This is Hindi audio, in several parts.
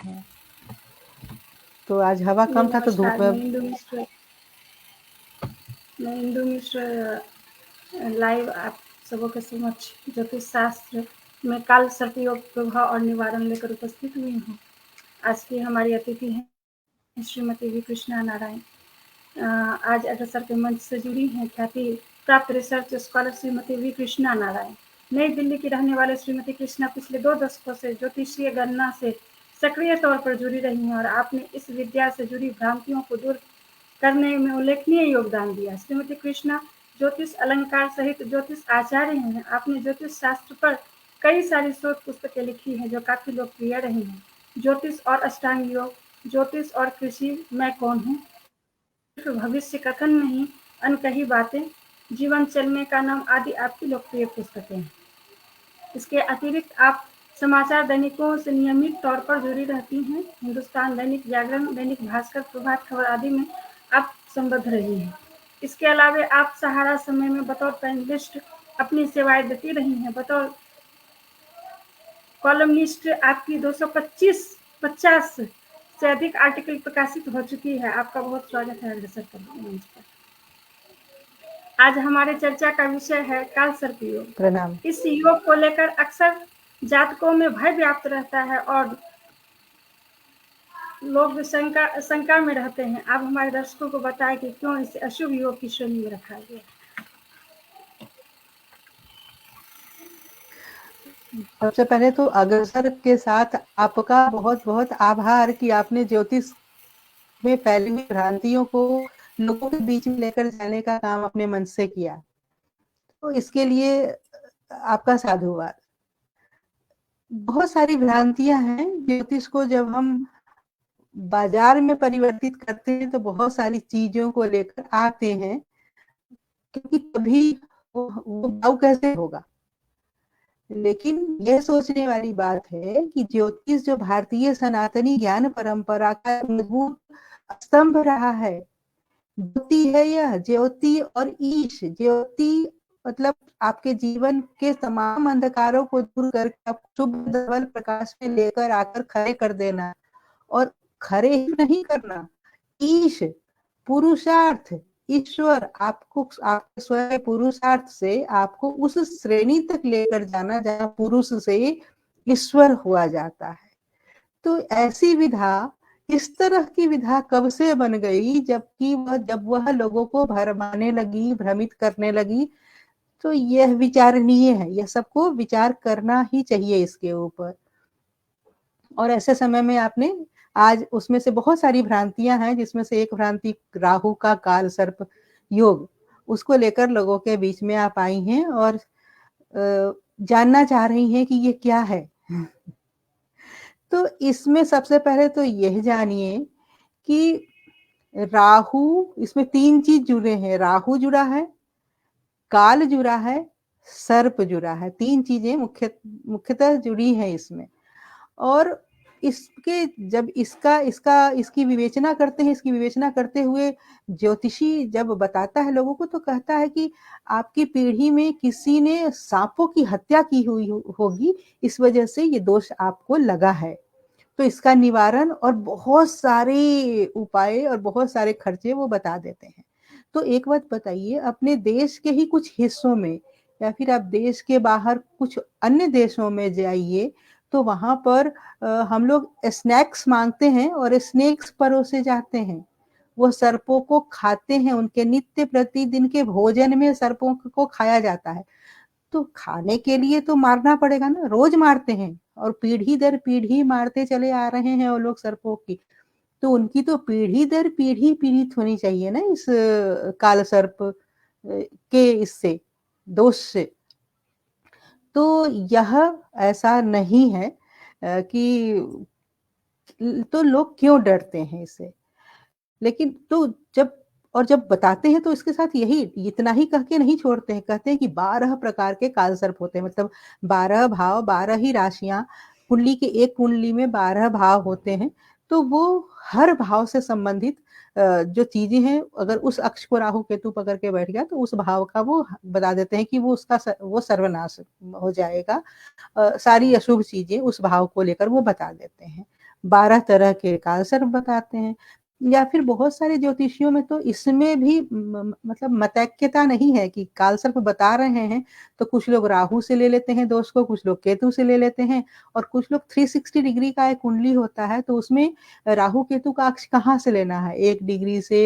हाँ। तो आज हवा जी कम था तो धूप नमस्कार, में। मैं इंदु मिश्र लाइव आप सबों के समक्ष ज्योतिष शास्त्र में काल सर्प योग प्रभाव और निवारण लेकर उपस्थित हुई हूँ। आज की हमारी अतिथि हैं श्रीमती वी कृष्णा नारायण। आज अग्रसर के मंच से जुड़ी हैं ख्याति प्राप्त research scholar Shrimati V Krishna Narayan. New Delhi की रहने वाले श्रीमती कृष्णा पिछले 2 दशकों से ज्योतिषीय गणना से सक्रिय तौर पर जुड़ी रही हैं और आपने इस विद्या से जुड़ी भ्रांतियों को दूर करने में उल्लेखनीय योगदान दिया। श्रीमती कृष्णा ज्योतिष अलंकार सहित ज्योतिष आचार्य हैं। आपने ज्योतिष शास्त्र पर कई सारी शोध पुस्तकें लिखी हैं जो काफी लोकप्रिय रही हैं। ज्योतिष और अष्टांग योग, ज्योतिष और कृषि, मैं कौन हूँ, सिर्फ भविष्य कथन नहीं, अनकही बातें, जीवन चलने का नाम आदि आपकी लोकप्रिय पुस्तकें हैं। इसके अतिरिक्त आप समाचार दैनिकों से नियमित तौर पर जुड़ी रहती हैं। हिंदुस्तान दैनिक जागरण, दैनिक भास्कर, प्रभात खबर आदि में आप संबद्ध रही हैं। इसके अलावा आप सहारा समय में बतौर पैनलिस्ट अपनी सेवाएं देती रही हैं। बतौर कॉलमनिस्ट आपकी 250 से अधिक आर्टिकल प्रकाशित हो चुकी है। आपका बहुत स्वागत है अग्रसर मंच पर। आज हमारे चर्चा का विषय है काल सर्प योग। प्रणाम। इस योग को लेकर अक्सर जातकों में भय व्याप्त रहता है और लोग शंका में रहते हैं। आप हमारे दर्शकों को बताएं कि क्यों इसे अशुभ योग की श्रेणी में रखा गया। सबसे पहले तो अग्रसर के साथ आपका बहुत बहुत आभार कि आपने ज्योतिष में फैली हुई भ्रांतियों को लोगों के बीच में लेकर जाने का काम अपने मन से किया, तो इसके लिए आपका साधुवाद। बहुत सारी भ्रांतियां हैं। ज्योतिष को जब हम बाजार में परिवर्तित करते हैं तो बहुत सारी चीजों को लेकर आते हैं, क्योंकि तभी वो भाव कैसे होगा। लेकिन यह सोचने वाली बात है कि ज्योतिष जो भारतीय सनातनी ज्ञान परंपरा का मजबूत स्तंभ रहा है, ज्योति है यह, ज्योति और ईश। ज्योति मतलब आपके जीवन के तमाम अंधकारों को दूर करके शुभ धवल प्रकाश में लेकर आकर खड़े कर देना, और खड़े ही नहीं करना, ईश पुरुषार्थ, ईश्वर आपको आपके स्वयं पुरुषार्थ से आपको उस श्रेणी तक लेकर जाना जहाँ पुरुष से ईश्वर हुआ जाता है। तो ऐसी विधा, इस तरह की विधा कब से बन गई, जब वह लोगों को भरमाने लगी, भ्रमित करने लगी। तो यह विचारणीय है, यह सबको विचार करना ही चाहिए इसके ऊपर। और ऐसे समय में आपने आज उसमें से बहुत सारी भ्रांतियां हैं, जिसमें से एक भ्रांति राहु का काल सर्प योग, उसको लेकर लोगों के बीच में आप आई हैं और जानना चाह रही हैं कि ये क्या है। तो इसमें सबसे पहले तो यह जानिए कि राहु, इसमें 3 चीज जुड़े हैं। राहु जुड़ा है, काल जुड़ा है, सर्प जुड़ा है। 3 चीजें मुख्यतः जुड़ी हैं इसमें। और इसके जब इसकी विवेचना करते हैं, इसकी विवेचना करते हुए ज्योतिषी जब बताता है लोगों को, तो कहता है कि आपकी पीढ़ी में किसी ने सांपों की हत्या की हुई होगी, इस वजह से ये दोष आपको लगा है। तो इसका निवारण और बहुत सारे उपाय और बहुत सारे खर्चे वो बता देते हैं। तो एक बात बताइए, अपने देश के ही कुछ हिस्सों में या फिर आप देश के बाहर कुछ अन्य देशों में जाइए, तो वहां पर हम लोग स्नैक्स मांगते हैं और स्नैक्स परोसे जाते हैं। वो सर्पों को खाते हैं, उनके नित्य प्रतिदिन के भोजन में सर्पों को खाया जाता है। तो खाने के लिए तो मारना पड़ेगा ना, रोज मारते हैं और पीढ़ी दर पीढ़ी मारते चले आ रहे हैं वो लोग सर्पों की। तो उनकी तो पीढ़ी दर पीढ़ी पीड़ित होनी चाहिए ना इस काल सर्प के इससे, दोष से। तो यह ऐसा नहीं है कि, तो लोग क्यों डरते हैं इससे। लेकिन तो जब बताते हैं तो इसके साथ यही इतना ही कह के नहीं छोड़ते हैं, कहते हैं कि 12 प्रकार के काल सर्प होते हैं। मतलब 12 भाव, 12 ही राशियां, कुंडली के एक कुंडली में 12 भाव होते हैं। तो वो हर भाव से संबंधित जो चीजें हैं, अगर उस अक्ष को राहु केतु पकड़ के बैठ गया तो उस भाव का वो बता देते हैं कि वो सर्वनाश हो जाएगा। सारी अशुभ चीजें उस भाव को लेकर वो बता देते हैं। 12 तरह के काल सर्प बताते हैं। या फिर बहुत सारे ज्योतिषियों में तो इसमें भी मतलब मतैक्यता नहीं है कि काल सर्प बता रहे हैं, तो कुछ लोग राहु से ले लेते हैं दोष को, कुछ लोग केतु से ले लेते हैं, और कुछ लोग 360 डिग्री का एक कुंडली होता है, तो उसमें राहु केतु का अक्ष कहाँ से लेना है, 1 डिग्री से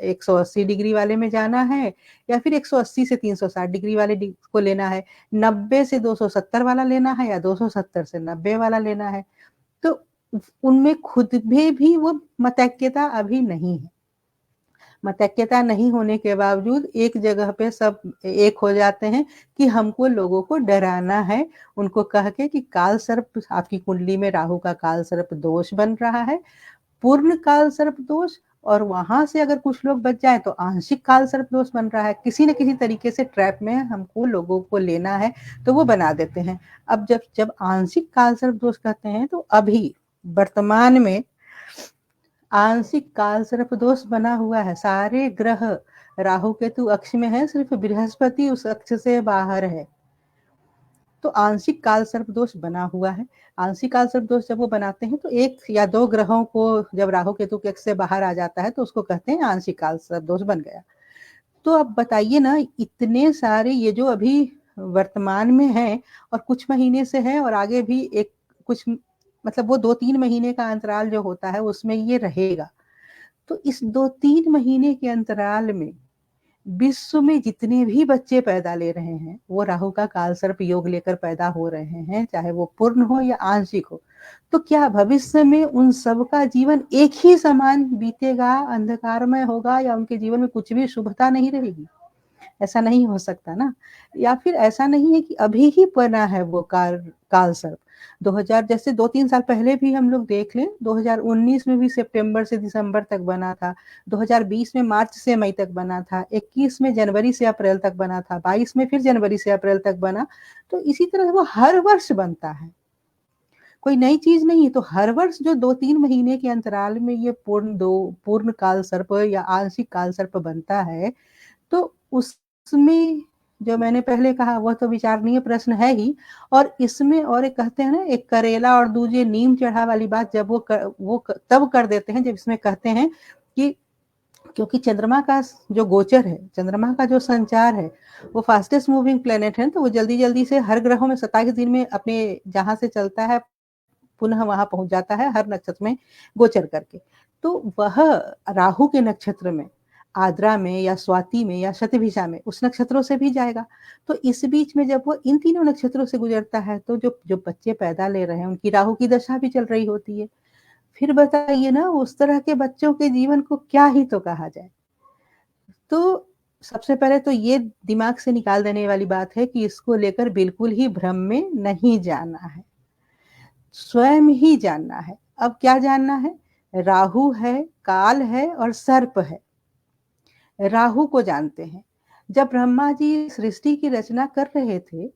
180 डिग्री वाले में जाना है, या फिर 180 से 360 डिग्री वाले को लेना है, 90 से 270 वाला लेना है, या 270 से 90 वाला लेना है। तो उनमें खुद में भी वो मतैक्यता अभी नहीं है। मतैक्यता नहीं होने के बावजूद एक जगह पे सब एक हो जाते हैं कि हमको लोगों को डराना है, उनको कह के कि काल सर्प आपकी कुंडली में राहु का काल सर्प दोष बन रहा है, पूर्ण काल सर्प दोष, और वहां से अगर कुछ लोग बच जाए तो आंशिक काल सर्प दोष बन रहा है। किसी न किसी तरीके से ट्रैप में हमको लोगों को लेना है तो वो बना देते हैं। अब जब जब आंशिक काल सर्प दोष कहते हैं तो अभी वर्तमान में आंशिक काल सर्प दोष बना हुआ है। सारे ग्रह राहु केतु अक्ष में है, सिर्फ बृहस्पति उस अक्ष से बाहर है, तो आंशिक काल सर्प दोष बना हुआ है। आंशिक काल सर्प दोष जब वो बनाते हैं तो 1 या 2 ग्रहों को जब राहु केतु के अक्ष से बाहर आ जाता है तो उसको कहते हैं आंशिक काल सर्प दोष बन गया। तो अब बताइए ना, इतने सारे ये जो अभी वर्तमान में है और कुछ महीने से है, और आगे भी एक कुछ मतलब वो 2-3 महीने का अंतराल जो होता है उसमें ये रहेगा। तो इस 2-3 महीने के अंतराल में विश्व में जितने भी बच्चे पैदा ले रहे हैं वो राहु का काल सर्प योग लेकर पैदा हो रहे हैं, चाहे वो पूर्ण हो या आंशिक हो। तो क्या भविष्य में उन सबका जीवन एक ही समान बीतेगा, अंधकारमय होगा, या उनके जीवन में कुछ भी शुभता नहीं रहेगी? ऐसा नहीं हो सकता ना। या फिर ऐसा नहीं है कि अभी ही बना है वो काल सर्प। 2000 जैसे 2-3 साल पहले भी हम लोग देख लें, 2019 में भी सितंबर से दिसंबर तक बना था, 2020 में मार्च से मई तक बना था, 21 में जनवरी से अप्रैल तक बना था, 22 में फिर जनवरी से अप्रैल तक बना। तो इसी तरह वो हर वर्ष बनता है, कोई नई चीज नहीं। तो हर वर्ष जो 2-3 महीने के अंतराल में ये पूर्ण काल सर्प या आंशिक काल सर्प बनता है, तो उसमें जो मैंने पहले कहा वह तो विचारणीय प्रश्न है ही। और इसमें और एक कहते हैं ना, एक करेला और दूजे नीम चढ़ा वाली बात जब तब कर देते हैं जब इसमें कहते हैं कि क्योंकि चंद्रमा का जो गोचर है, चंद्रमा का जो संचार है, वो फास्टेस्ट मूविंग प्लेनेट है, तो वो जल्दी जल्दी से हर ग्रहों में 27 दिन में अपने जहां से चलता है पुनः वहां पहुंच जाता है, हर नक्षत्र में गोचर करके। तो वह राहु के नक्षत्र में, आद्रा में या स्वाति में या शतभिषा में, उस नक्षत्रों से भी जाएगा। तो इस बीच में जब वो इन तीनों नक्षत्रों से गुजरता है तो जो जो बच्चे पैदा ले रहे हैं उनकी राहु की दशा भी चल रही होती है। फिर बताइए ना, उस तरह के बच्चों के जीवन को क्या ही तो कहा जाए। तो सबसे पहले तो ये दिमाग से निकाल देने वाली बात है कि इसको लेकर बिल्कुल ही भ्रम में नहीं जाना है, स्वयं ही जानना है। अब क्या जानना है? राहु है, काल है और सर्प है। राहु को जानते हैं। जब ब्रह्मा जी सृष्टि की रचना कर रहे थे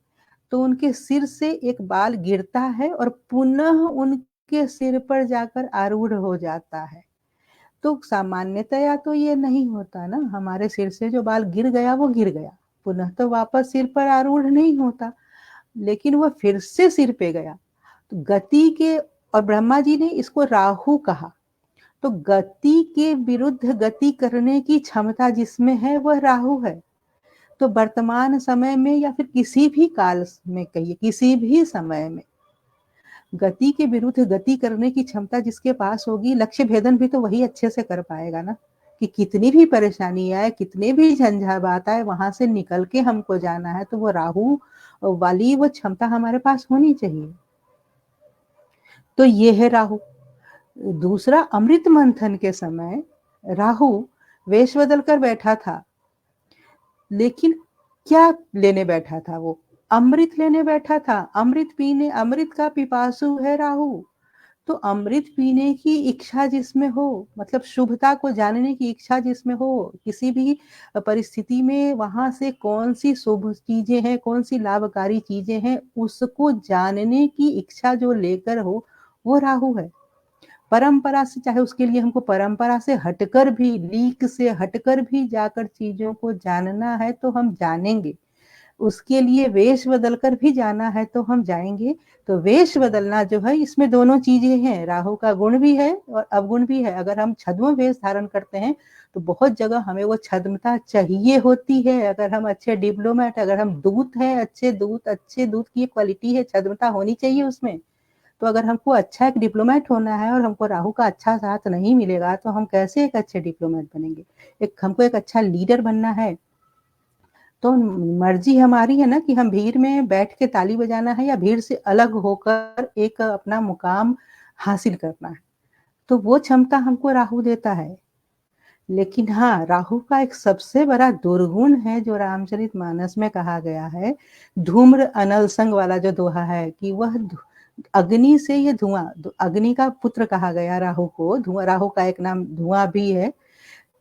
तो उनके सिर से एक बाल गिरता है और पुनः उनके सिर पर जाकर आरूढ़ हो जाता है। तो सामान्यतया तो ये नहीं होता ना, हमारे सिर से जो बाल गिर गया वो गिर गया, पुनः तो वापस सिर पर आरूढ़ नहीं होता, लेकिन वह फिर से सिर पे गया। तो गति के, और ब्रह्मा जी ने इसको राहु कहा, तो गति के विरुद्ध गति करने की क्षमता जिसमें है वह राहु है। तो वर्तमान समय में या फिर किसी भी काल में कहिए, किसी भी समय में गति के विरुद्ध गति करने की क्षमता जिसके पास होगी, लक्ष्य भेदन भी तो वही अच्छे से कर पाएगा ना, कि कितनी भी परेशानी आए, कितने भी झंझावात आए, वहां से निकल के हमको जाना है, तो वो राहु वाली वो क्षमता हमारे पास होनी चाहिए। तो ये है राहु। दूसरा, अमृत मंथन के समय राहु वेश बदल कर बैठा था, लेकिन क्या लेने बैठा था? वो अमृत लेने बैठा था, अमृत पीने, अमृत का पिपासु है राहु। तो अमृत पीने की इच्छा जिसमें हो, मतलब शुभता को जानने की इच्छा जिसमें हो, किसी भी परिस्थिति में वहां से कौन सी शुभ चीजें हैं, कौन सी लाभकारी चीजें हैं, उसको जानने की इच्छा जो लेकर हो, वो राहु है। परंपरा से, चाहे उसके लिए हमको परंपरा से हटकर भी, लीक से हटकर भी जाकर चीजों को जानना है तो हम जानेंगे। उसके लिए वेश बदलकर भी जाना है तो हम जाएंगे। तो वेश बदलना जो है, इसमें दोनों चीजें हैं, राहु का गुण भी है और अवगुण भी है। अगर हम छद्म वेश धारण करते हैं तो बहुत जगह हमें वो छद्मता चाहिए होती है। अगर हम अच्छे डिप्लोमेट, अगर हम दूत हैं, अच्छे दूत की क्वालिटी है, छद्मता होनी चाहिए उसमें। तो अगर हमको अच्छा एक डिप्लोमेट होना है और हमको राहु का अच्छा साथ नहीं मिलेगा तो हम कैसे एक अच्छे डिप्लोमेट बनेंगे। हमको एक अच्छा लीडर बनना है तो मर्जी हमारी है ना कि हम भीड़ में बैठ के ताली बजाना है या भीड़ से अलग होकर एक अपना मुकाम हासिल करना है। तो वो क्षमता हमको राहु देता है। लेकिन हाँ, राहु का एक सबसे बड़ा दुर्गुण है जो रामचरितमानस में कहा गया है, धूम्र अनल संग वाला जो दोहा है कि वह अग्नि से ये धुआं, अग्नि का पुत्र कहा गया राहु को। धुआं, राहु का एक नाम धुआं भी है,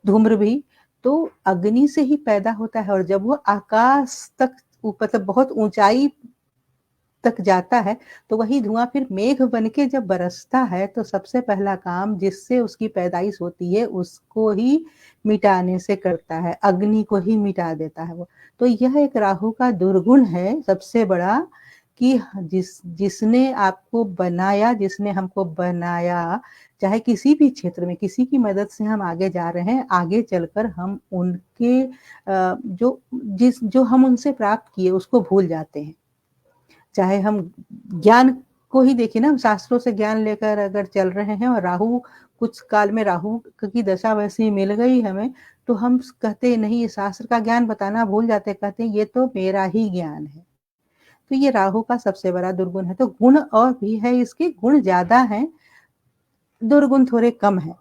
धूम्र भी। तो अग्नि से ही पैदा होता है और जब वो आकाश तक मतलब बहुत ऊंचाई तक जाता है तो वही धुआं फिर मेघ बन के जब बरसता है तो सबसे पहला काम जिससे उसकी पैदाइश होती है उसको ही मिटाने से करता है, अग्नि को ही मिटा देता है वो। तो यह एक राहु का दुर्गुण है सबसे बड़ा कि जिसने आपको बनाया, जिसने हमको बनाया, चाहे किसी भी क्षेत्र में किसी की मदद से हम आगे जा रहे हैं, आगे चलकर हम उनके जो हम उनसे प्राप्त किए उसको भूल जाते हैं। चाहे हम ज्ञान को ही देखिए ना, शास्त्रों से ज्ञान लेकर अगर चल रहे हैं और राहु कुछ काल में राहु की दशा वैसी मिल गई हमें तो हम कहते नहीं, शास्त्र का ज्ञान बताना भूल जाते, कहते ये तो मेरा ही ज्ञान है। तो ये राहु का सबसे बड़ा दुर्गुण है। तो गुण और भी है, इसके गुण ज्यादा हैं, दुर्गुण थोड़े कम है।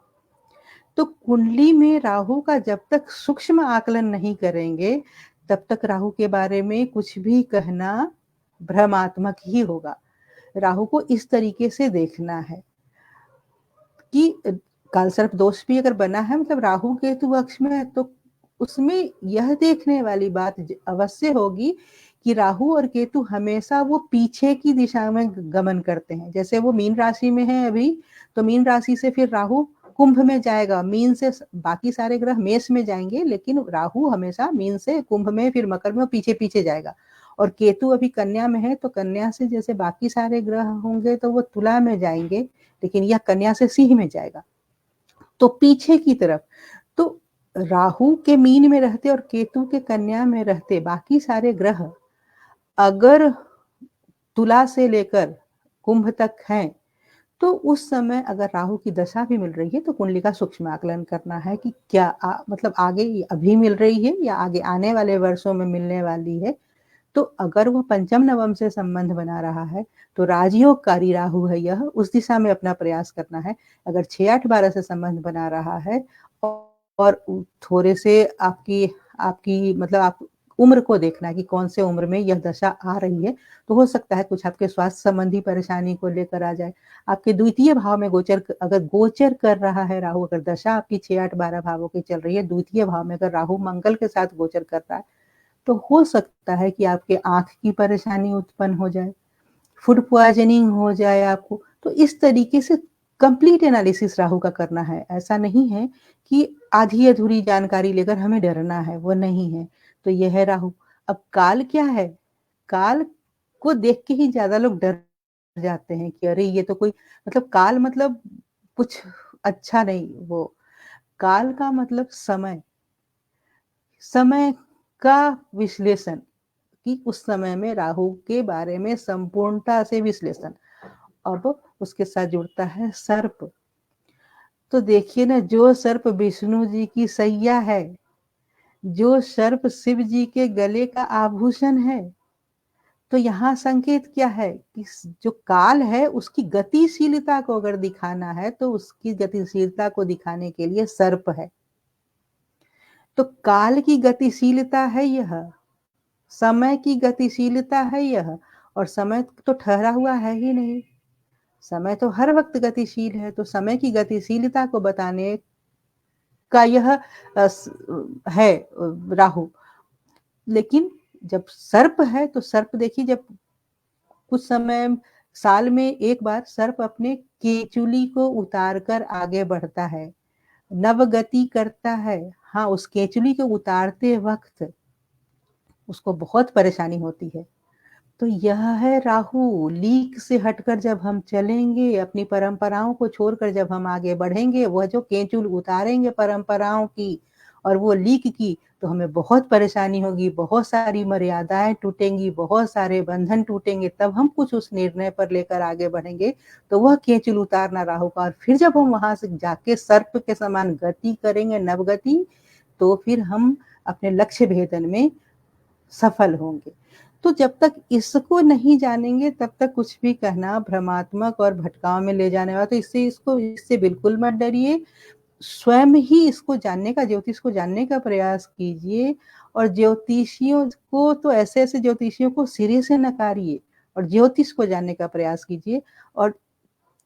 तो कुंडली में राहु का जब तक सूक्ष्म आकलन नहीं करेंगे तब तक राहु के बारे में कुछ भी कहना भ्रमात्मक ही होगा। राहु को इस तरीके से देखना है कि कालसर्प दोष भी अगर बना है, मतलब राहु केतु अक्ष में, तो उसमें यह देखने वाली बात अवश्य होगी कि राहु और केतु हमेशा वो पीछे की दिशा में गमन करते हैं। जैसे वो मीन राशि में है अभी, तो मीन राशि से फिर राहु कुंभ में जाएगा, मीन से बाकी सारे ग्रह मेष में जाएंगे, लेकिन राहु हमेशा मीन से कुंभ में फिर मकर में पीछे पीछे जाएगा। और केतु अभी कन्या में है, तो कन्या से जैसे बाकी सारे ग्रह होंगे तो वो तुला में जाएंगे, लेकिन यह कन्या से सिंह में जाएगा, तो पीछे की तरफ। तो राहु के मीन में रहते और केतु के कन्या में रहते बाकी सारे ग्रह अगर तुला से लेकर कुंभ तक हैं, तो उस समय अगर राहु की दशा भी मिल रही है तो कुंडली का सूक्ष्म आकलन करना है कि क्या मतलब आगे अभी मिल रही है या आगे आने वाले वर्षों में मिलने वाली है। तो अगर वो पंचम नवम से संबंध बना रहा है तो राजयोगकारी राहु है यह, उस दिशा में अपना प्रयास करना है। अगर 6-8-12 से संबंध बना रहा है और थोड़े से आपकी आपकी मतलब आप उम्र को देखना है कि कौन से उम्र में यह दशा आ रही है, तो हो सकता है कुछ आपके स्वास्थ्य संबंधी परेशानी को लेकर आ जाए। आपके द्वितीय भाव में अगर गोचर कर रहा है राहु, अगर दशा आपकी 6-8-12 भावों की चल रही है, द्वितीय भाव में अगर राहु मंगल के साथ गोचर कर रहा है तो हो सकता है कि आपके आंख की परेशानी उत्पन्न हो जाए, फूड पॉइजनिंग हो जाए आपको। तो इस तरीके से कंप्लीट एनालिसिस राहु का करना है। ऐसा नहीं है कि आधी अधूरी जानकारी लेकर हमें डरना है, वो नहीं है। तो यह है राहु। अब काल क्या है, काल को देख के ही ज्यादा लोग डर जाते हैं कि अरे ये तो कोई मतलब काल मतलब कुछ अच्छा नहीं। वो काल का मतलब समय, समय का विश्लेषण, कि उस समय में राहु के बारे में संपूर्णता से विश्लेषण। अब उसके साथ जुड़ता है सर्प। तो देखिए ना, जो सर्प विष्णु जी की सैया है, जो सर्प शिव जी के गले का आभूषण है, तो यहाँ संकेत क्या है कि जो काल है उसकी गतिशीलता को अगर दिखाना है तो उसकी गतिशीलता को दिखाने के लिए सर्प है। तो काल की गतिशीलता है यह, समय की गतिशीलता है यह, और समय तो ठहरा हुआ है ही नहीं, समय तो हर वक्त गतिशील है। तो समय की गतिशीलता को बताने का यह है राहु। लेकिन जब सर्प है तो सर्प देखिए, जब कुछ समय साल में एक बार सर्प अपने केचुली को उतार कर आगे बढ़ता है, नवगति करता है। हाँ, उस केचुली को उतारते वक्त उसको बहुत परेशानी होती है। तो यह है राहु, लीक से हटकर जब हम चलेंगे, अपनी परंपराओं को छोड़कर जब हम आगे बढ़ेंगे, वह जो केंचुल उतारेंगे परंपराओं की और वो लीक की, तो हमें बहुत परेशानी होगी, बहुत सारी मर्यादाएं टूटेंगी, बहुत सारे बंधन टूटेंगे, तब हम कुछ उस निर्णय पर लेकर आगे बढ़ेंगे। तो वह केंचुल उतारना राहु का, और फिर जब हम वहां से जाके सर्प के समान गति करेंगे, नवगति, तो फिर हम अपने लक्ष्य भेदन में सफल होंगे। तो जब तक इसको नहीं जानेंगे तब तक कुछ भी कहना भ्रमात्मक और भटकाव में ले जाने वाला। तो इससे बिल्कुल मत डरिए, स्वयं ही इसको जानने का, ज्योतिष को जानने का प्रयास कीजिए। और ज्योतिषियों को, तो ऐसे ज्योतिषियों को सिरे से नकारिए और ज्योतिष को जानने का प्रयास कीजिए। और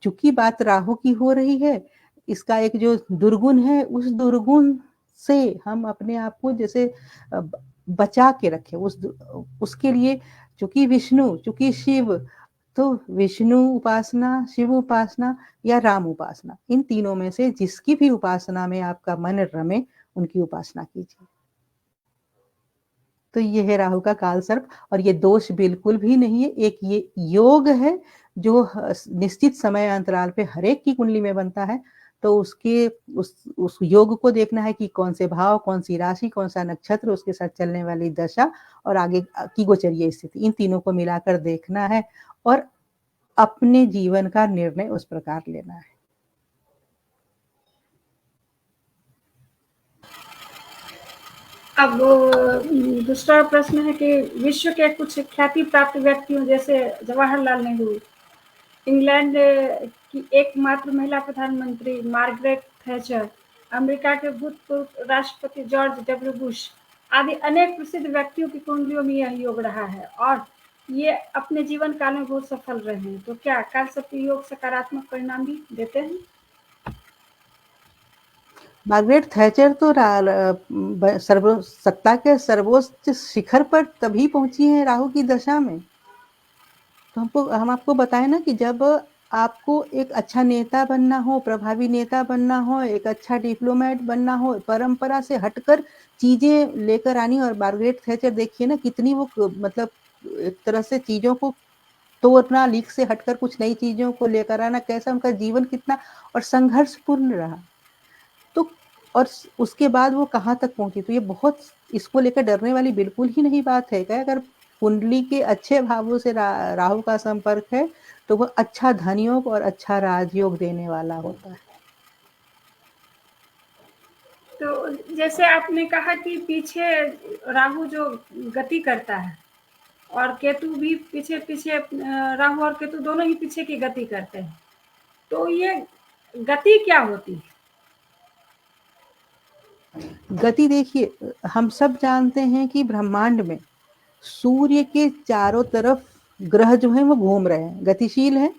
चूंकि बात राहु की हो रही है, इसका एक जो दुर्गुण है, उस दुर्गुण से हम अपने आप को जैसे बचा के रखें, उसके लिए चूंकि शिव, तो विष्णु उपासना, शिव उपासना या राम उपासना, इन तीनों में से जिसकी भी उपासना में आपका मन रमे, उनकी उपासना कीजिए। तो ये है राहु का काल सर्प, और ये दोष बिल्कुल भी नहीं है, एक ये योग है जो निश्चित समय अंतराल पे हरेक की कुंडली में बनता है। तो उस योग को देखना है कि कौन से भाव, कौन सी राशि, कौन सा नक्षत्र, उसके साथ चलने वाली दशा और आगे की गोचरीय स्थिति, इन तीनों को मिलाकर देखना है और अपने जीवन का निर्णय उस प्रकार लेना है। अब दूसरा प्रश्न है कि विश्व के कुछ ख्याति प्राप्त व्यक्तियों जैसे जवाहरलाल नेहरू, इंग्लैंड की एकमात्र महिला प्रधानमंत्री मार्गरेट थैचर, अमेरिका के भूतपूर्व राष्ट्रपति जॉर्ज डब्ल्यू बुश आदि अनेक प्रसिद्ध व्यक्तियों की कुंडलियों में यह योग रहा है और ये अपने जीवन काल में बहुत सफल रहे हैं। तो क्या कालसर्प योग सकारात्मक परिणाम भी देते हैं? मार्गरेट थैचर तो सत्ता के सर्वोच्च शिखर पर तभी पहुंची है राहु की दशा में। तो हम आपको बताएं ना कि जब आपको एक अच्छा नेता बनना हो, प्रभावी नेता बनना हो, एक अच्छा डिप्लोमेट बनना हो, परंपरा से हटकर चीजें लेकर आनी। और मार्गरेट थैचर देखिए ना, कितनी वो मतलब एक तरह से चीजों को तोड़ना, लीक से हटकर कुछ नई चीजों को लेकर आना, कैसा उनका जीवन कितना और संघर्षपूर्ण रहा। तो और उसके बाद वो कहाँ तक पहुंची। तो ये बहुत, इसको लेकर डरने वाली बिल्कुल ही नहीं बात है। क्या अगर कुंडली के अच्छे भावों से राहु का संपर्क है, तो वह अच्छा धनयोग और अच्छा राजयोग देने वाला होता है। तो जैसे आपने कहा कि पीछे राहु जो गति करता है और केतु भी पीछे पीछे, राहु और केतु दोनों ही पीछे की गति करते हैं, तो ये गति क्या होती है? गति देखिए, हम सब जानते हैं कि ब्रह्मांड में सूर्य के चारों तरफ ग्रह जो है वो घूम रहे हैं, गतिशील हैं।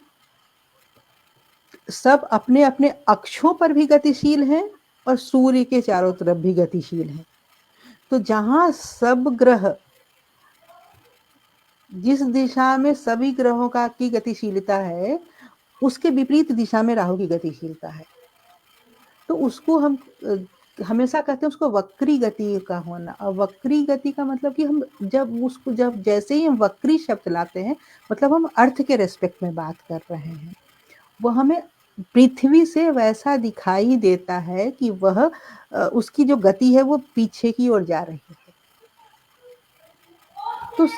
सब अपने अपने अक्षों पर भी गतिशील हैं और सूर्य के चारों तरफ भी गतिशील हैं। तो जहां सब ग्रह, जिस दिशा में सभी ग्रहों की गतिशीलता है, उसके विपरीत दिशा में राहु की गतिशीलता है। तो उसको हम हमेशा कहते हैं उसको वक्री गति का होना। और वक्री गति का मतलब कि हम जब जैसे ही हम वक्री शब्द लाते हैं, मतलब हम अर्थ के रेस्पेक्ट में बात कर रहे हैं। वो हमें पृथ्वी से वैसा दिखाई देता है कि वह उसकी जो गति है वो पीछे की ओर जा रही है। तो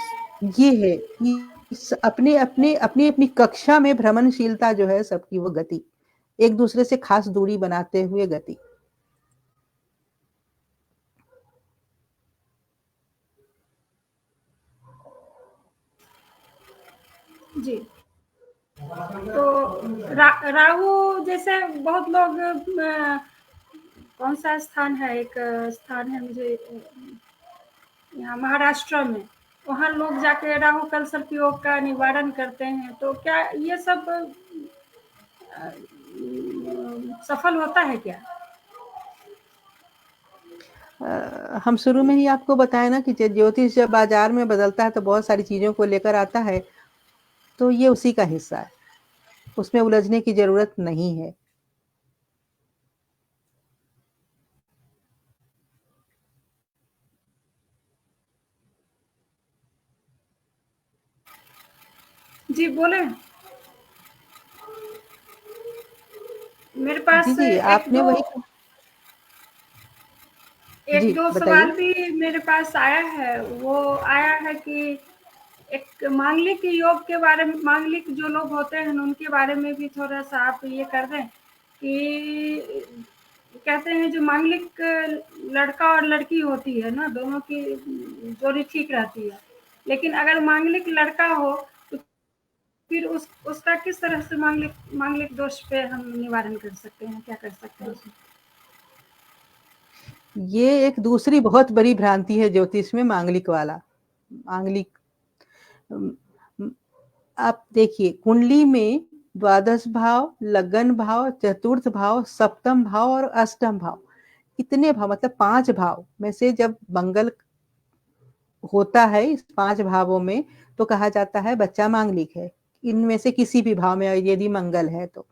ये है कि अपने अपने अपनी अपनी कक्षा में भ्रमणशीलता जो है सबकी, वो गति, एक दूसरे से खास दूरी बनाते हुए गति। जी। तो राहु जैसे बहुत लोग कौन सा स्थान है, एक स्थान है मुझे यहाँ महाराष्ट्र में, वहाँ लोग जाके राहु कलसर्प योग का निवारण करते हैं। तो क्या ये सब सफल होता है क्या? हम शुरू में ही आपको बताया ना कि ज्योतिष जब बाजार में बदलता है तो बहुत सारी चीजों को लेकर आता है। तो ये उसी का हिस्सा है, उसमें उलझने की जरूरत नहीं है। जी बोले। मेरे पास जी जी, आपने वही एक जी दो सवाल बताइए। भी मेरे पास आया है। वो आया है कि एक मांगलिक योग के बारे में, मांगलिक जो लोग होते हैं उनके बारे में भी थोड़ा सा आप ये कर दें कि कहते हैं जो मांगलिक लड़का और लड़की होती है ना, दोनों की जोड़ी ठीक रहती है, लेकिन अगर मांगलिक लड़का हो तो फिर उसका किस तरह से मांगलिक मांगलिक दोष पे हम निवारण कर सकते हैं, क्या कर सकते हैं उसमें? ये एक दूसरी बहुत बड़ी भ्रांति है ज्योतिष में, मांगलिक वाला। मांगलिक अम, अम, आप देखिए कुंडली में द्वादश भाव, लगन भाव, चतुर्थ भाव, सप्तम भाव और अष्टम भाव, इतने भाव मतलब 5 भाव में से जब मंगल होता है इस 5 भावों में, तो कहा जाता है बच्चा मांगलिक है। इनमें से किसी भी भाव में यदि मंगल है तो।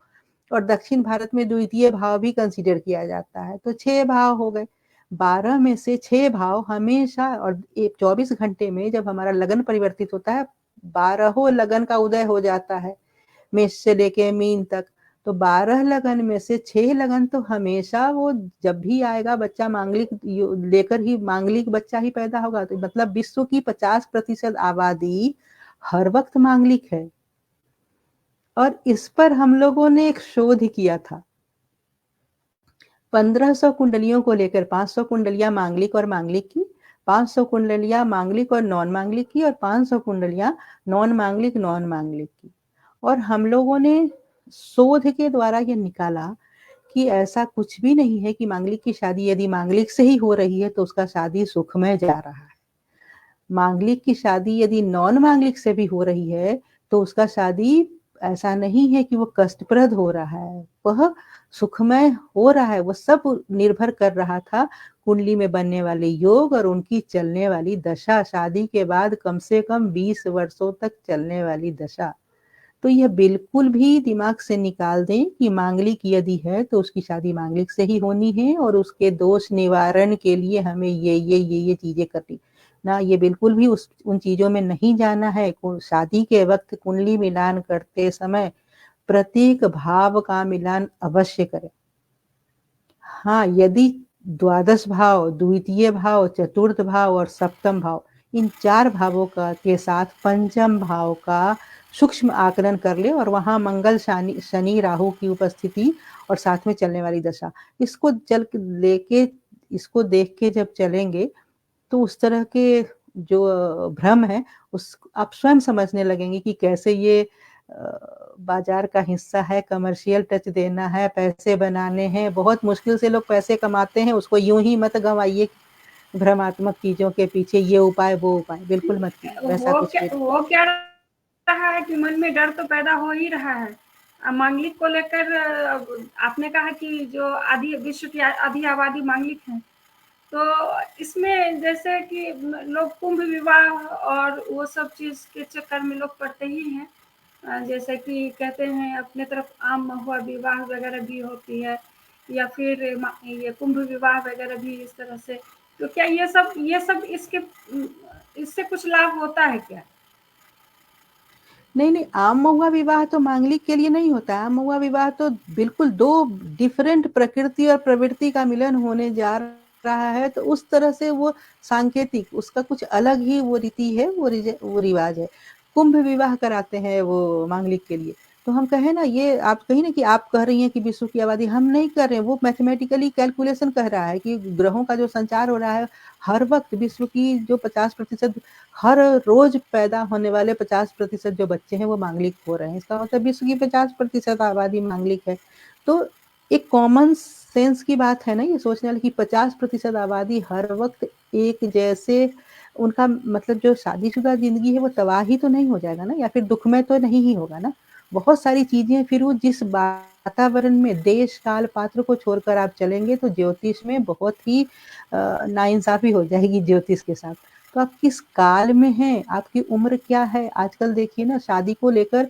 और दक्षिण भारत में द्वितीय भाव भी कंसीडर किया जाता है, तो 6 भाव हो गए। 12 में से 6 भाव हमेशा, और 24 घंटे में जब हमारा लगन परिवर्तित होता है, 12 लगन का उदय हो जाता है, मेष से लेके मीन तक। तो 12 लगन में से 6 लगन तो हमेशा वो जब भी आएगा बच्चा मांगलिक लेकर ही, मांगलिक बच्चा ही पैदा होगा। तो मतलब विश्व की 50% आबादी हर वक्त मांगलिक है। और इस पर हम लोगों ने एक शोध किया था। 1500 कुंडलियों को लेकर, 500 कुंडलियां मांगलिक और मांगलिक की, 500 कुंडलियां मांगलिक और नॉन मांगलिक की, और 500 कुंडलियां नॉन मांगलिक नॉन मांगलिक की। और हम लोगों ने शोध के द्वारा ये निकाला कि ऐसा कुछ भी नहीं है कि मांगलिक की शादी यदि मांगलिक से ही हो रही है तो उसका शादी सुखमय जा रहा है। मांगलिक की शादी यदि नॉन मांगलिक से भी हो रही है तो उसका शादी ऐसा नहीं है कि वो कष्टप्रद हो रहा है, वह सुखमय हो रहा है। वो सब निर्भर कर रहा था कुंडली में बनने वाले योग और उनकी चलने वाली दशा, शादी के बाद कम से कम 20 वर्षों तक चलने वाली दशा। तो यह बिल्कुल भी दिमाग से निकाल दें कि मांगलिक यदि है तो उसकी शादी मांगलिक से ही होनी है और उसके दोष निवारण के लिए हमें ये चीजें करनी ना। ये बिल्कुल भी उन चीजों में नहीं जाना है। शादी के वक्त कुंडली मिलान करते समय प्रत्येक भाव का मिलान अवश्य करें। हाँ, यदि द्वादश भाव, द्वितीय भाव, चतुर्थ भाव और सप्तम भाव, इन 4 भावों का के साथ पंचम भाव का सूक्ष्म आकलन कर ले और वहां मंगल, शनि राहु की उपस्थिति और साथ में चलने वाली दशा, इसको चल लेके, इसको देख के जब चलेंगे तो उस तरह के जो भ्रम है उस आप स्वयं समझने लगेंगे कि कैसे ये बाजार का हिस्सा है, कमर्शियल टच देना है, पैसे बनाने हैं। बहुत मुश्किल से लोग पैसे कमाते हैं, उसको यूं ही मत गंवाइए भ्रमात्मक चीजों के पीछे, ये उपाय वो उपाय, बिल्कुल मत कीजिए, वैसा कुछ भी नहीं। वो क्या रहा है कि मन में डर तो पैदा हो ही रहा है। मांगलिक को लेकर आपने कहा कि जो आधी विश्व की आधी आबादी मांगलिक है, तो इसमें जैसे कि लोग कुंभ विवाह और वो सब चीज के चक्कर में लोग पड़ते ही हैं। जैसे कि कहते हैं अपने तरफ आम महुआ विवाह वगैरह भी होती है, या फिर ये कुंभ विवाह वगैरह भी इस तरह से। तो क्या ये सब इससे कुछ लाभ होता है क्या? नहीं नहीं, आम महुआ विवाह तो मांगलिक के लिए नहीं होता है। आम महुआ विवाह तो बिल्कुल 2 डिफरेंट प्रकृति और प्रवृत्ति का मिलन होने जा रहा है, तो उस तरह से वो सांकेतिक, उसका कुछ अलग ही वो रीति है, वो रिवाज है। कुंभ विवाह कराते हैं वो मांगलिक के लिए। तो हम कहें ना, ये आप कही ना कि आप कह रही हैं कि विश्व की आबादी, हम नहीं कर रहे हैं, वो मैथमेटिकली कैलकुलेशन कह रहा है कि ग्रहों का जो संचार हो रहा है हर वक्त, विश्व की जो 50%, हर रोज पैदा होने वाले 50% जो बच्चे हैं वो मांगलिक हो रहे हैं। इसका मतलब विश्व की 50% आबादी मांगलिक है। तो एक कॉमन सेंस की बात है ना ये सोचने वाली कि 50% आबादी हर वक्त एक जैसे, उनका मतलब जो शादीशुदा जिंदगी है वो तबाही तो नहीं हो जाएगा ना, या फिर दुखमय तो नहीं ही होगा ना। बहुत सारी चीजें, फिर वो जिस वातावरण में देश काल पात्र को छोड़कर आप चलेंगे तो ज्योतिष में बहुत ही नाइंसाफी हो जाएगी ज्योतिष के साथ। तो आप किस काल में हैं, आपकी उम्र क्या है। आजकल देखिए ना, शादी को लेकर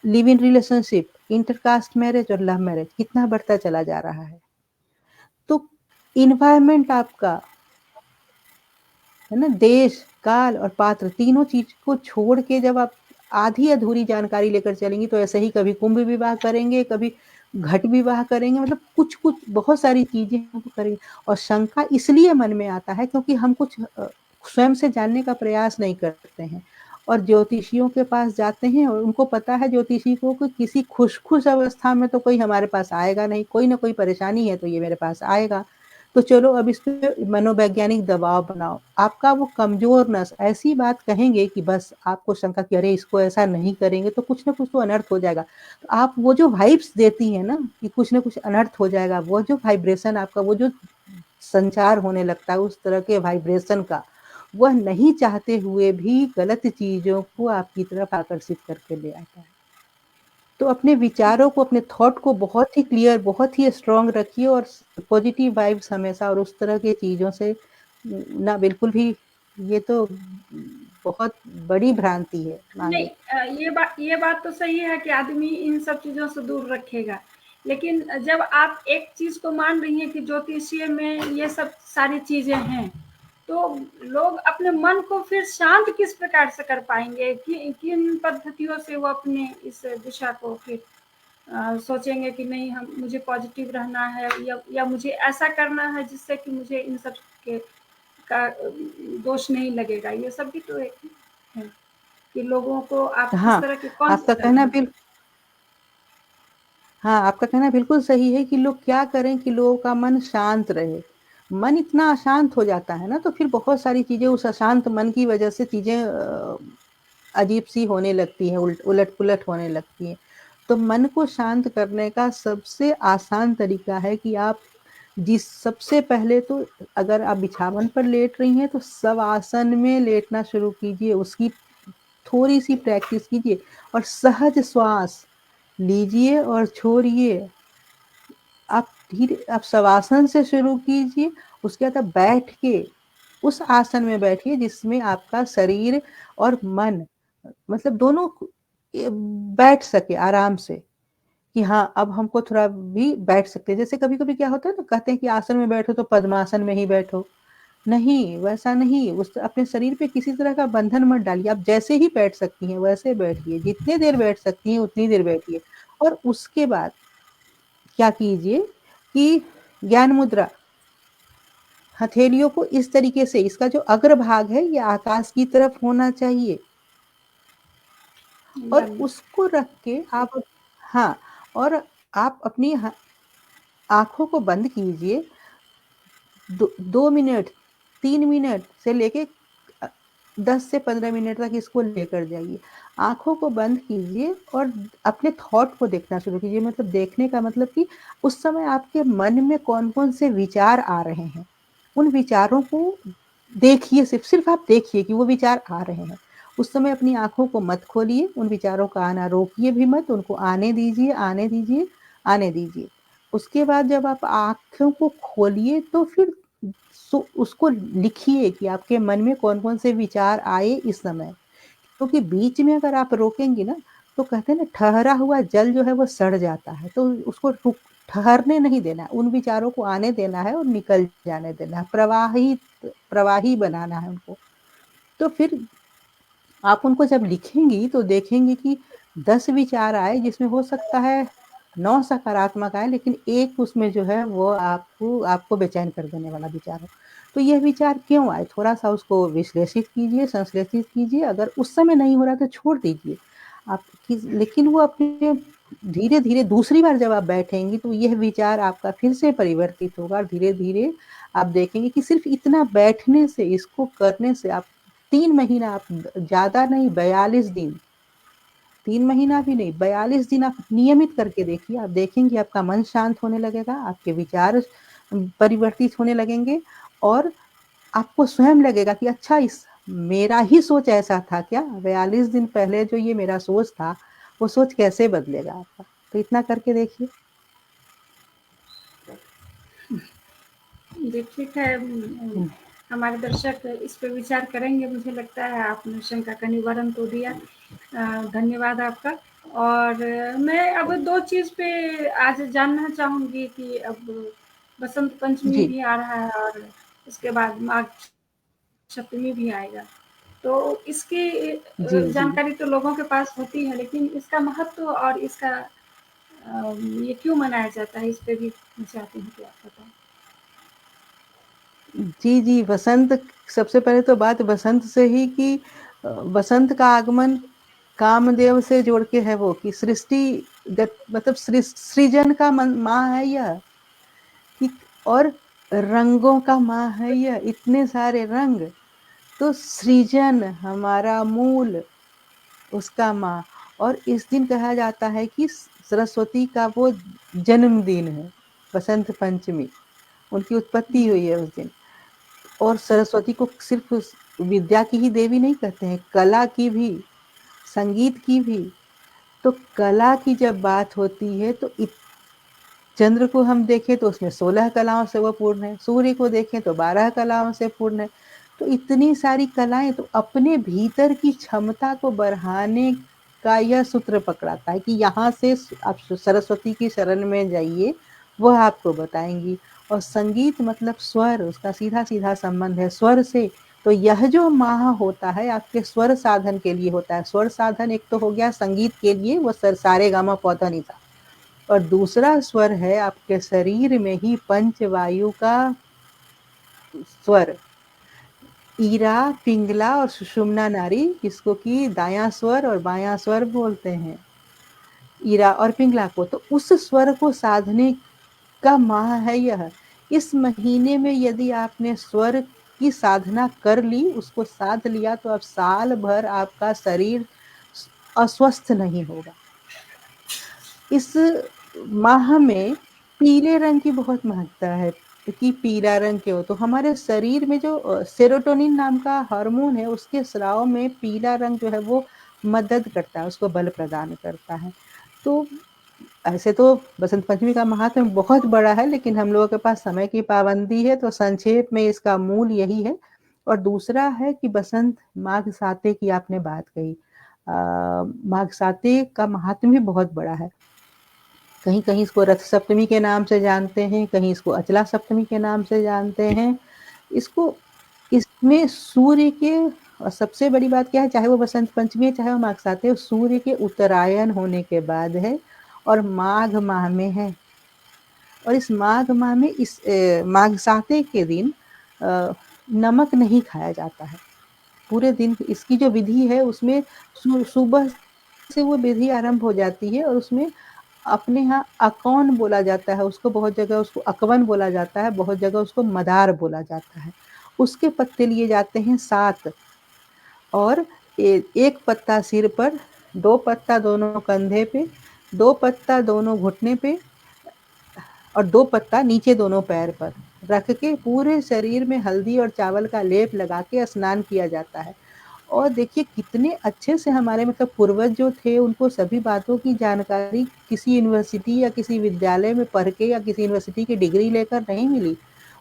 live in relationship, intercaste marriage और लव मैरिज कितना बढ़ता चला जा रहा है। तो इन्वायरमेंट आपका है ना, देश काल और पात्र, तीनों चीज को छोड़ के जब आप आधी अधूरी जानकारी लेकर चलेंगी तो ऐसे ही कभी कुंभ विवाह करेंगे, कभी घट विवाह करेंगे, मतलब कुछ-कुछ बहुत सारी चीज़ें हम करेंगे। और शंका इसलिए मन में आता है क्योंकि हम कुछ स्वयं से जानने का प्रयास नहीं करते हैं और ज्योतिषियों के पास जाते हैं और उनको पता है ज्योतिषी को कि किसी खुश-खुश अवस्था में तो कोई हमारे पास आएगा नहीं, कोई ना कोई परेशानी है तो ये मेरे पास आएगा। तो चलो अब इस पे मनोवैज्ञानिक दबाव बनाओ। आपका वो कमज़ोर नस ऐसी बात कहेंगे कि बस आपको शंका कि अरे इसको ऐसा नहीं करेंगे तो कुछ न कुछ तो अनर्थ हो जाएगा। तो आप वो जो वाइब्स देती हैं ना कि कुछ न कुछ अनर्थ हो जाएगा, वो जो वाइब्रेशन आपका वो जो संचार होने लगता है उस तरह के वाइब्रेशन का, वह नहीं चाहते हुए भी गलत चीज़ों को आपकी तरफ आकर्षित करके ले आता है। तो अपने विचारों को, अपने थॉट को बहुत ही क्लियर, बहुत ही स्ट्रॉन्ग रखिए और पॉजिटिव वाइब्स हमेशा और उस तरह की चीज़ों से ना बिल्कुल भी ये तो बहुत बड़ी भ्रांति है, नहीं, मानिए। ये बात तो सही है कि आदमी इन सब चीज़ों से दूर रखेगा। लेकिन जब आप एक चीज़ को मान रही हैं कि ज्योतिषीय में ये सब सारी चीज़ें हैं, तो लोग अपने मन को फिर शांत किस प्रकार से कर पाएँगे? किन पद्धतियों से वो अपने इस दिशा को फिर सोचेंगे कि नहीं हम मुझे पॉजिटिव रहना है या मुझे ऐसा करना है जिससे कि मुझे इन सब के का दोष नहीं लगेगा। ये सब भी तो एक है कि लोगों को आप किस हाँ, तरह की कौन सी आपका कहना सलाह। हाँ, आपका कहना बिल्कुल सही है कि लोग क्या करें कि लोगों का मन शांत रहे। मन इतना अशांत हो जाता है ना तो फिर बहुत सारी चीज़ें उस अशांत मन की वज़ह से चीज़ें अजीब-सी होने लगती हैं, उलट-पुलट होने लगती हैं। तो मन को शांत करने का सबसे आसान तरीका है कि आप सबसे पहले तो अगर आप बिछावन पर लेट रही हैं तो शवासन में लेटना शुरू कीजिए, उसकी थोड़ी-सी प्रैक्टिस कीजिए और सहज श्वास लीजिए और छोड़िए। आप शवासन से शुरू कीजिए, उसके बाद आप बैठ के उस आसन में बैठिए जिसमें आपका शरीर और मन मतलब दोनों बैठ सके आराम से, कि हाँ, अब हमको थोड़ा भी बैठ सकते हैं। जैसे कभी-कभी क्या होता है ना, कहते हैं कि आसन में बैठो तो पद्मासन में ही बैठो। नहीं, वैसा नहीं, उस अपने शरीर पे किसी तरह का बंधन मत डालिए। आप जैसे ही बैठ सकती हैं, वैसे बैठिए। जितनी देर बैठ सकती हैं, उतनी देर बैठिए और उसके बाद क्या कीजिए कि ज्ञान मुद्रा, हथेलियों को इस तरीके से, इसका जो अग्रभाग है, ये आकाश की तरफ होना चाहिए और ज्ञान उसको रख के आप हाँ, और आप अपनी आँखों को बंद कीजिए 2 मिनट, 3 मिनट से लेके 10 से 15 मिनट तक इसको लेकर जाइए। आँखों को बंद कीजिए और अपने थॉट को देखना शुरू कीजिए, मतलब देखने का मतलब कि उस समय आपके मन में कौन-कौन से विचार आ रहे हैं। उन विचारों को देखिए, सिर्फ़ आप देखिए कि वो विचार आ रहे हैं। उस समय अपनी आँखों को मत खोलिए, उन विचारों का आना रोकिए भी मत, उनको आने दीजिए, आने दीजिए, आने दीजिए। उसके बाद जब आप आँखों को खोलिए तो फिर उसको लिखिए कि आपके मन में कौन-कौन से विचार आए इस समय। क्योंकि बीच में अगर आप रोकेंगी ना, तो कहते हैं ना ठहरा हुआ जल जो है वो सड़ जाता है, तो उसको ठहरने नहीं देना है, उन विचारों को आने देना है और निकल जाने देना है, प्रवाही बनाना है उनको। तो फिर आप उनको जब लिखेंगी तो देखेंगी कि 10 विचार आए जिसमें हो सकता है 9 सकारात्मक आए लेकिन एक उसमें जो है वो आपको बेचैन कर देने वाला विचार हो। तो यह विचार क्यों आए? थोड़ा-सा उसको विश्लेषित कीजिए, संश्लेषित कीजिए, अगर उस समय नहीं हो रहा तो छोड़ दीजिए। आप किस लेकिन वो अपने धीरे-धीरे दूसरी बार जब आप बैठेंगी तो यह विचार आपका फिर से परिवर्तित होगा और धीरे-धीरे आप देखेंगे कि सिर्फ़ इतना बैठने से, इसको करने से आप 3 महीना आप ज़्यादा नहीं 42 दिन, 3 महीना भी नहीं 42 दिन आप नियमित करके देखिए, आप देखेंगे आपका मन शांत होने लगेगा, आपके विचार परिवर्तित होने लगेंगे और आपको स्वयं लगेगा कि अच्छा इस मेरा ही सोच ऐसा था क्या? 42 दिन पहले जो ये मेरा सोच था, वो सोच कैसे बदलेगा आपका? तो इतना करके देखिए। जी, ठीक है। हुँ, हमारे दर्शक इस पे विचार करेंगे, मुझे लगता है आपने शंका का निवारण तो दिया। धन्यवाद आपका। और मैं अब 2 चीज़ पे आज जानना चाहूँगी कि अब बसंत पंचमी जी। भी आ रहा है और उसके बाद माघ सप्तमी भी आएगा। तो इसकी जी, जी। जानकारी तो लोगों के पास होती है, लेकिन इसका महत्व और इसका ये क्यों मनाया जाता है, इस पे भी मैं चाहती हूँ कि आप बताएँ। जी, जी, बसंत सबसे पहले तो बात बसंत से ही कि बसंत का आगमन कामदेव से जोड़ के है वो कि मतलब सृजन का माह है यह कि और रंगों का माह है यह, इतने सारे रंग, तो सृजन हमारा मूल उसका माह और इस दिन कहा जाता है कि सरस्वती का वो जन्मदिन है, बसंत पंचमी, उनकी उत्पत्ति हुई है उस दिन। और सरस्वती को सिर्फ विद्या की ही देवी नहीं कहते हैं, कला की भी, संगीत की भी। तो कला की जब बात होती है तो चंद्र को हम देखें तो उसमें 16 कलाओं से वो पूर्ण है, सूर्य को देखें तो 12 कलाओं से पूर्ण है। तो इतनी सारी कलाएं, तो अपने भीतर की क्षमता को बढ़ाने का यह सूत्र पकड़ाता है कि यहाँ से आप सरस्वती की शरण में जाइए, वह आपको बताएंगी। और संगीत मतलब स्वर, उसका सीधा सीधा संबंध है स्वर से। तो यह जो माह होता है आपके स्वर साधन के लिए होता है। स्वर साधन एक तो हो गया संगीत के लिए, वो सारे गामा पौधा नहीं था, और दूसरा स्वर है आपके शरीर में ही पंचवायु का स्वर, ईरा, पिंगला और सुषुम्ना नाड़ी, जिसको कि दायां स्वर और बायां स्वर बोलते हैं, ईरा और पिंगला को। तो उस स्वर को साधने का माह है यह। इस महीने में यदि आपने स्वर की साधना कर ली, उसको साध लिया, तो अब साल भर आपका शरीर अस्वस्थ नहीं होगा। इस माह में पीले रंग की बहुत महत्ता है कि पीला रंग क्यों, तो हमारे शरीर में जो सेरोटोनिन नाम का हार्मोन है, उसके स्राव में पीला रंग जो है वो मदद करता है, उसको बल प्रदान करता है। तो ऐसे तो बसंत पंचमी का महात्म बहुत बड़ा है, लेकिन हम लोगों के पास समय की पाबंदी है, तो संक्षेप में इसका मूल यही है। और दूसरा है कि बसंत माघ साते की आपने बात कही, माघ साते का महात्म भी बहुत बड़ा है। कहीं कहीं इसको रथ सप्तमी के नाम से जानते हैं, कहीं इसको अचला सप्तमी के नाम से जानते हैं। इसमें सूर्य के, और सबसे बड़ी बात क्या है, चाहे वो बसंत पंचमी है चाहे वो माघ साते है, सूर्य के उत्तरायण होने के बाद है और माघ माह में है। और इस माघ माह में इस माघ साते के दिन नमक नहीं खाया जाता है। पूरे दिन इसकी जो विधि है उसमें सुबह से वो विधि आरंभ हो जाती है, और उसमें अपने यहाँ अकौन बोला जाता है उसको, बहुत जगह उसको अकवन बोला जाता है, बहुत जगह उसको मदार बोला जाता है। उसके पत्ते लिए जाते हैं 7, और एक पत्ता सिर पर, 2 पत्ता दोनों कंधे पे, 2 पत्ता दोनों घुटने पे, और 2 पत्ता नीचे दोनों पैर पर रख के पूरे शरीर में हल्दी और चावल का लेप लगा के स्नान किया जाता है। और देखिए कितने अच्छे से हमारे मतलब पूर्वज जो थे, उनको सभी बातों की जानकारी किसी यूनिवर्सिटी या किसी विद्यालय में पढ़ के या किसी यूनिवर्सिटी की डिग्री लेकर नहीं मिली।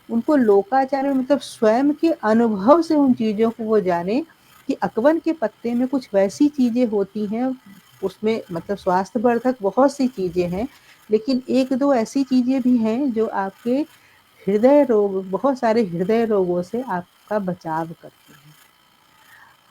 उनको लोकाचार में मतलब स्वयं के अनुभव से उन चीजों को वो जाने कि अकवन के पत्ते में कुछ वैसी चीजें होती हैं, उसमें मतलब स्वास्थ्यवर्धक बहुत सी चीजें हैं, लेकिन 1-2 ऐसी चीजें भी हैं जो आपके हृदय रोग, बहुत सारे हृदय रोगों से आपका बचाव करती हैं।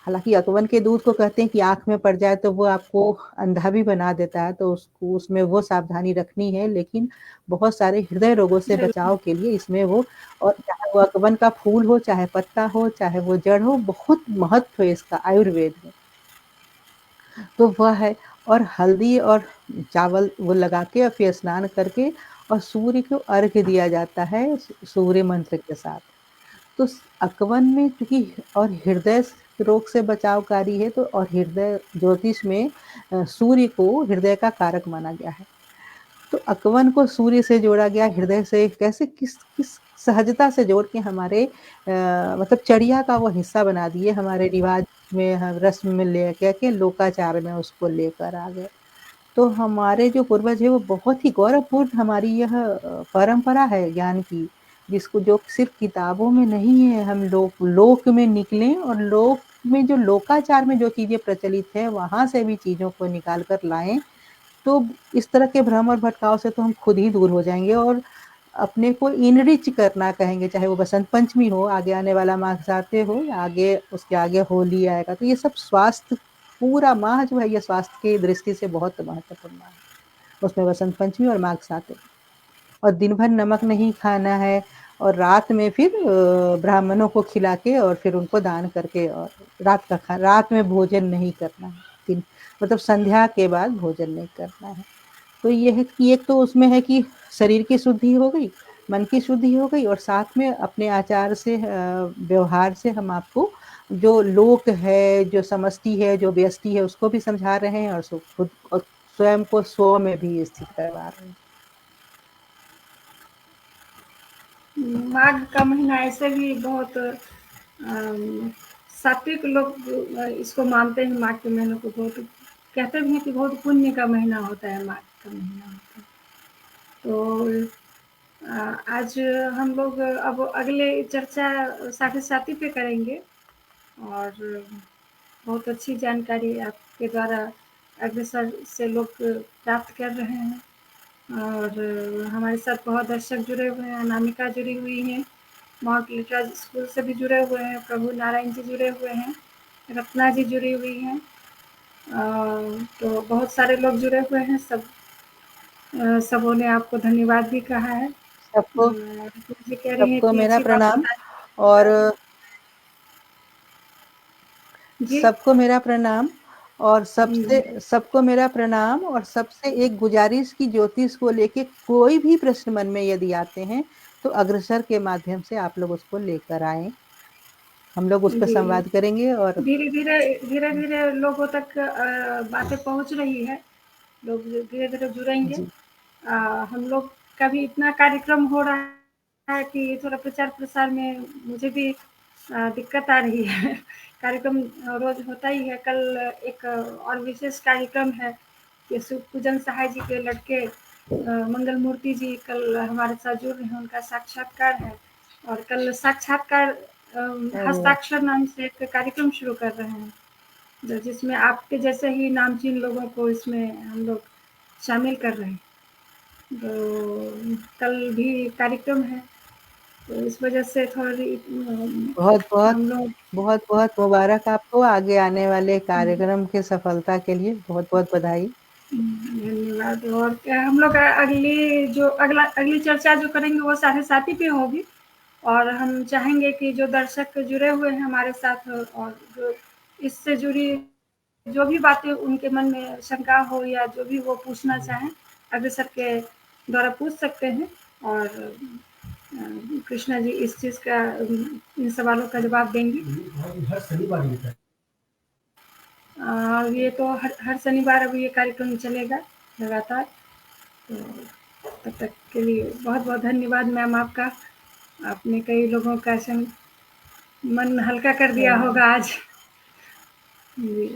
हालाँकि अकवन के दूध को कहते हैं कि आँख में पड़ जाए तो वो आपको अंधा भी बना देता है, तो उसको उसमें वो सावधानी रखनी है, लेकिन बहुत सारे हृदय रोगों से बिल्कुल। बचाव के लिए इसमें वो, और चाहे वो अकवन का फूल हो, चाहे पत्ता हो, चाहे वो जड़ हो, बहुत महत्व है इसका आयुर्वेद में। तो वह है, और हल्दी और चावल वो लगा के और फिर स्नान करके और सूर्य को अर्घ्य दिया जाता है सूर्य मंत्र के साथ। तो अकवन में चूंकि और हृदय रोग से बचावकारी है, तो और हृदय ज्योतिष में सूर्य को हृदय का कारक माना गया है। तो अकवन को सूर्य से जोड़ा गया, हृदय से कैसे, किस किस सहजता से जोड़ के हमारे मतलब चर्या का वो हिस्सा बना दिए, हमारे रिवाज में, हम रस्म में ले के लोकाचार में उसको लेकर आ गए। तो हमारे जो पूर्वज है वो बहुत ही गौरवपूर्ण हमारी यह परंपरा है ज्ञान की, जिसको जो सिर्फ किताबों में नहीं है, हम लोक में निकलें और लोक में जो लोकाचार में जो चीजें प्रचलित है वहां से भी चीजों को निकाल कर लाएं, तो इस तरह के भ्रम और भटकाव से तो हम खुद ही दूर हो जाएंगे। और अपने को इनरिच करना कहेंगे, चाहे वो बसंत पंचमी हो, आगे आने वाला माघ साते हो, या आगे उसके आगे होली आएगा, तो ये सब स्वास्थ्य, पूरा माह जो है ये स्वास्थ्य की दृष्टि से बहुत महत्वपूर्ण माह है। उसमें बसंत पंचमी और माघ साते, और दिन भर नमक नहीं खाना है, और रात में फिर ब्राह्मणों को खिला के और फिर उनको दान करके, और रात में भोजन नहीं करना है, दिन मतलब संध्या के बाद भोजन नहीं करना है। तो ये है कि एक तो उसमें है कि शरीर की शुद्धि हो गई, मन की शुद्धि हो गई, और साथ में अपने आचार से व्यवहार से हम आपको जो लोक है, जो समष्टि है, जो व्यष्टि है, उसको भी समझा रहे हैं, और खुद और स्वयं को स्व में भी स्थित करवा रहे हैं। माघ का महीना ऐसे भी बहुत सात्विक लोग इसको मानते हैं। माघ के महीने को बहुत कहते भी हैं कि बहुत पुण्य का महीना होता है, माघ का महीना होता है। तो आज हम लोग अब अगले चर्चा साढ़े साथी पे करेंगे, और बहुत अच्छी जानकारी आपके द्वारा अग्रसर से लोग प्राप्त कर रहे हैं। और हमारे साथ बहुत दर्शक जुड़े हुए हैं, अनामिका जुड़ी हुई हैं, माउंट लिटराज स्कूल से भी जुड़े हुए हैं, प्रभु नारायण जी जुड़े हुए हैं, रत्ना जी जुड़ी हुई हैं, तो बहुत सारे लोग जुड़े हुए हैं। सबों ने आपको धन्यवाद भी कहा है। सबको जी कह रही हैं सबको कि मेरा अच्छी बात प्रणाम, और बताई जी। सबको मेरा प्रणाम, और जी सबको मेरा प्रणाम, और सबसे एक गुजारिश की ज्योतिष को लेके कोई भी प्रश्न मन में यदि आते हैं तो अग्रसर के माध्यम से आप लोग उसको लेकर आए, हम लोग उस पर जी संवाद करेंगे। और धीरे-धीरे लोगों तक बातें पहुँच रही है। लोग धीरे-धीरे जुड़ेंगे। जी हम लोग का भी इतना कार्यक्रम हो रहा है कि थोड़ा प्रचार-प्रसार में मुझे भी दिक्कत आ रही है। कार्यक्रम रोज़ होता ही है। कल एक और विशेष कार्यक्रम है कि शिव पूजन सहाय जी के लड़के मंगल मूर्ति जी कल हमारे साथ जुड़ रहे हैं, उनका साक्षात्कार है। और कल साक्षात्कार अरे वाह, हस्ताक्षर नाम से एक कार्यक्रम शुरू कर रहे हैं, जिसमें आपके जैसे ही नामचीन लोगों को इसमें हम लोग शामिल कर रहे हैं। तो कल भी कार्यक्रम है, तो इस वजह से थोड़ी बहुत बहुत हम लोग बहुत बहुत मुबारक आपको आगे आने वाले कार्यक्रम की सफलता के लिए, बहुत बहुत बधाई। धन्यवाद। और क्या हम लोग अगली चर्चा जो करेंगे वो साढ़े साथी पे होगी, और हम चाहेंगे कि जो दर्शक जुड़े हुए हैं हमारे साथ, और जो इससे जुड़ी जो भी बातें उनके मन में शंका हो या जो भी वो पूछना चाहें, अग्रसर के द्वारा पूछ सकते हैं। और कृष्णा जी इस चीज़ का इन सवालों का जवाब देंगी। हर शनिवार ये ये तो हर शनिवार अब ये कार्यक्रम चलेगा लगातार। तो तब तक के लिए बहुत बहुत धन्यवाद मैम आपका। आपने कई लोगों का मन हल्का कर दिया होगा आज। जी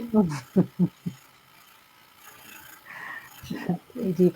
जी